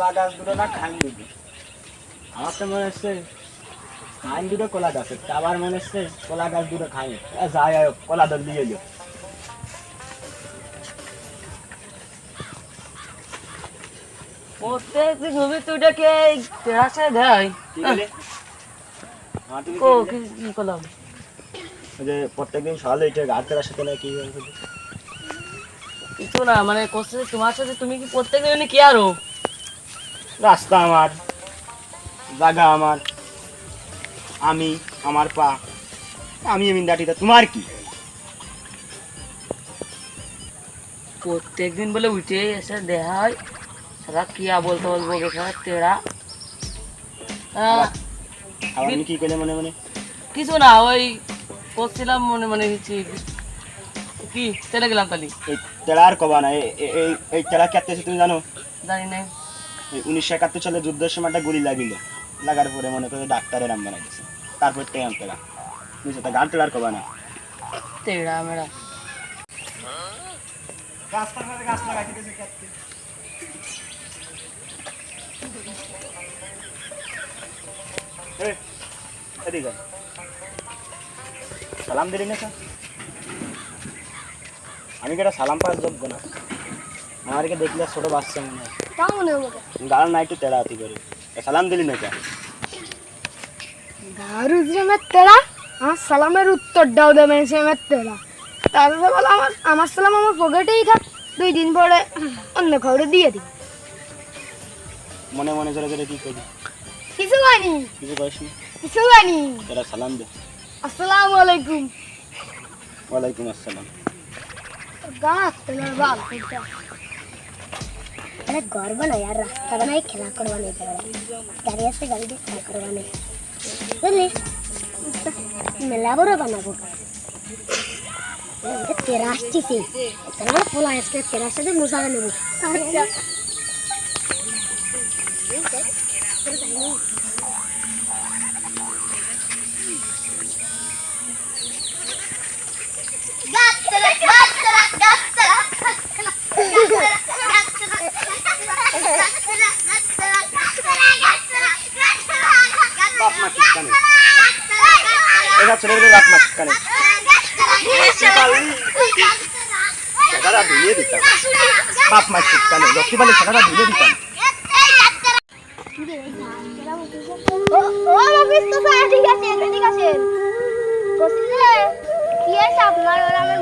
কলা গাছ দুটো না খাইন দুটো, আমার তো মনে হচ্ছে খাইন দুটো কলা গাছের, আবার মনে হচ্ছে কলা গাছ দুটো খাইন। যাই হোক, কলা দল দিয়ে এলো। প্রত্যেকদিন ঘুমি তুইটাকে টেরাসে দেয় কি করলাম যে প্রত্যেকদিন সকালে এটা গাছ তেরার সাথে না কি কিছু না, মানে করছে তোমার সাথে। তুমি কি প্রত্যেকদিন কি আরো রাস্তা আমার, জায়গা আমার, আমি, আমার পা, আমি মিন্দাটিটা, তোমার কি? প্রত্যেকদিন বলে উঠে এসে দেখা হয় সারা কিয়া বলতে বলবো বেকার তেরা। আমি কি করলে মনে মনে? কিছু না, ওই করছিলাম মনে মনে কি চলে গেলাম তালি। এই তেরা আর কবা না, এই তেরা কেটেছে তুমি জানো? জানি না। 1971 সালে যুদ্ধের সময় একটা গুলি লাগিল, লাগার পরে মনে করে ডাক্তারের নাম বানাই দিয়েছে, তারপর তেরাম তেরা বুঝছো? তা গান তেরা আর কবা না। তেরা মেরা গাছ লাগাই দিতেছে কেটে। সালাম দিলি না স্যার? আমি কি এটা সালাম পাওয়ার যোগ্য না? আমাকে দেখলে ছোট বাচ্চা মনে হয়। দাঁড়ান না, একটু তেরা হাতি করে সালাম দিলি না কেন? তেরা আমার সালামের উত্তরটাও দেবে সে তেরা। তারপরে বলো আমার সালাম আমার পকেটেই থাক, 2 দিন পরে অন্য খবরে দিয়ে দিই। মনে মনে জোরে জোরে কি করি? কিছু জানি, কিছু করিস না, কিছু জানি। তেরা সালাম দে। আসসালামু আলাইকুম। ওয়ালাইকুম আসসালাম। गात तेरा बाल कुत्ता अरे घर बना यार, रास्ता बनाए खेला करवाने गाड़ी से गाड़ी दे खेला करवाने बोले मेला बड़ा बनाबो ये तेरा आस्ती से तेरा पोला इसके तेरा से दे मुसा लेबो। अच्छा বাপ মা চিৎকারে লক্ষ্মী বালি সেটা ধুয়ে দিতাম।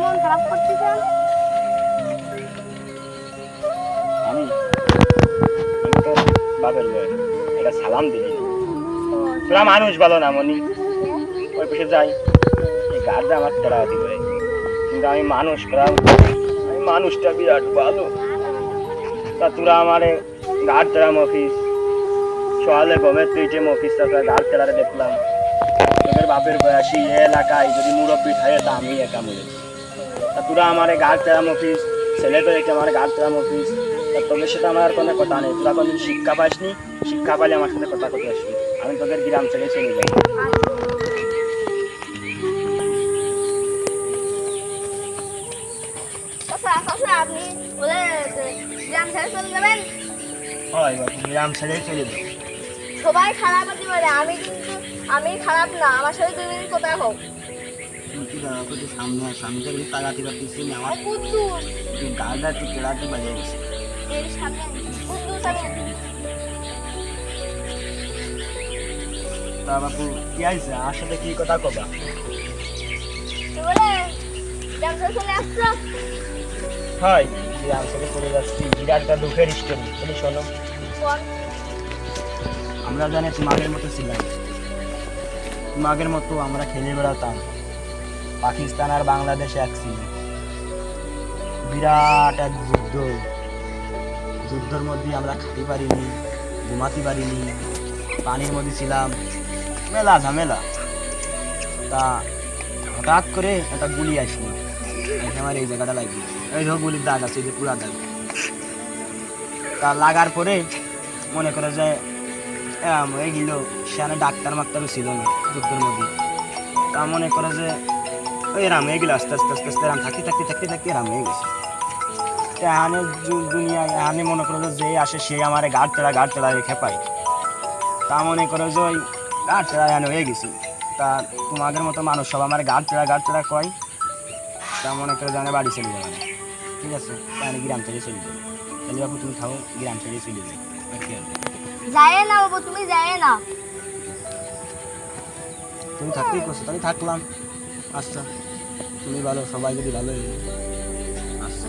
মন খারাপ করতেছেন? আমি তো বাপের বয়স, এটা সালাম দিলি তোরা মানুষ ভালো না মনি, ওই পাশে যাই এই গাছটা আমার তেরা দিবে, কিন্তু আমি মানুষ করাম, আমি মানুষটা বিরাট ভালো। তা তোরা আমার গাছ তেরাম অফিস সকালে গমের তুই যে অফিসটা গাছ তেরারে দেখলাম, তোদের বাপের বয়সী এলাকায় যদি মুরব্বী থাকে তা আমি একা মরে। তা তোরা আমার গাছ তেরাম অফিস, ছেলে তো এটা আমার গাছ তেরাম অফিস, তা তোদের সাথে আমার আর কোনো কথা নেই। তোরা কোনদিন শিক্ষা পাসনি, শিক্ষা পাইলে আমার সাথে কথা করতে আসবি, আমি তোদের গ্রাম ছেড়ে চলে যাই। আপনি বলে গ্রাম ছেড়ে চলে যাবেন? হয় গ্রাম ছেড়ে চলে যাই। সবাই খারাপ হতে পারে, আমি খারাপ না, আমার সাথে 2 মিনিট কথা হোক। সামনে আস, আমি তো তাকাতে পারতেছি না, আমার কুদ্দুস গাড়িটা একটু তেড়াতে বাজে গেছে। এর সামনে কুদ্দুস আমি তা বাপু কি আইছে, আমার সাথে কি কথা কবা? বলে গ্রাম ছেড়ে চলে আসছো? হয় গ্রাম ছেড়ে চলে যাচ্ছি, বিরাটটা দুঃখের স্টোরি। তুমি শোনো, আমরা জানি তোমাদের মতো ছিলাম, তোমাদের মতো আমরা খেলে বেড়াতাম, পাকিস্তান আর বাংলাদেশে এক ছিল, বিরাট এক যুদ্ধের মধ্যে আমরা খেতে পারিনি, ঘুমাতে পারিনি, পানির মধ্যে ছিলাম, মেলা ঝামেলা। তা হঠাৎ করে একটা গুলি আসলো, আমার এই জায়গাটা লাগবে, এই ধর গুলির দাগ আছে, যে পুরা দাগ। তা লাগার পরে মনে করে যে হয়ে গেল, সেখানে ডাক্তার মাক্তারও ছিল না যুদ্ধের মধ্যে। তা মনে করে যে ওই রাম হয়ে গেল, আস্তে আস্তে আস্তে আস্তে রাম থাকতে থাকতে থাকতে থাকতে রাম হয়ে গেছে। এহানে দুনিয়ায় এহানে মনে করো যে আসে সে আমার গাড় তেড়া রেখে পাই, তা মনে করো যে ওই গাড় তেড়া এখানে হয়ে গেছি। তা তোমাদের মতো মানুষ সব আমার গাড় তেড়া কয়, তা মনে করো যে আমি বাড়ি চলে যাবে, ঠিক আছে? তাহলে গ্রাম থেকে চলে যাবে, তাহলে বাবু তুমি থাকো, গ্রাম থেকে চলে যাবে, আর কি হবে? যায় না বাবু, তুমি যায় না। তুমি থাকতেই করছো, তাহলে থাকলাম। আচ্ছা, তুমি ভালো, সবাই যদি ভালো হয়ে যায়। আচ্ছা।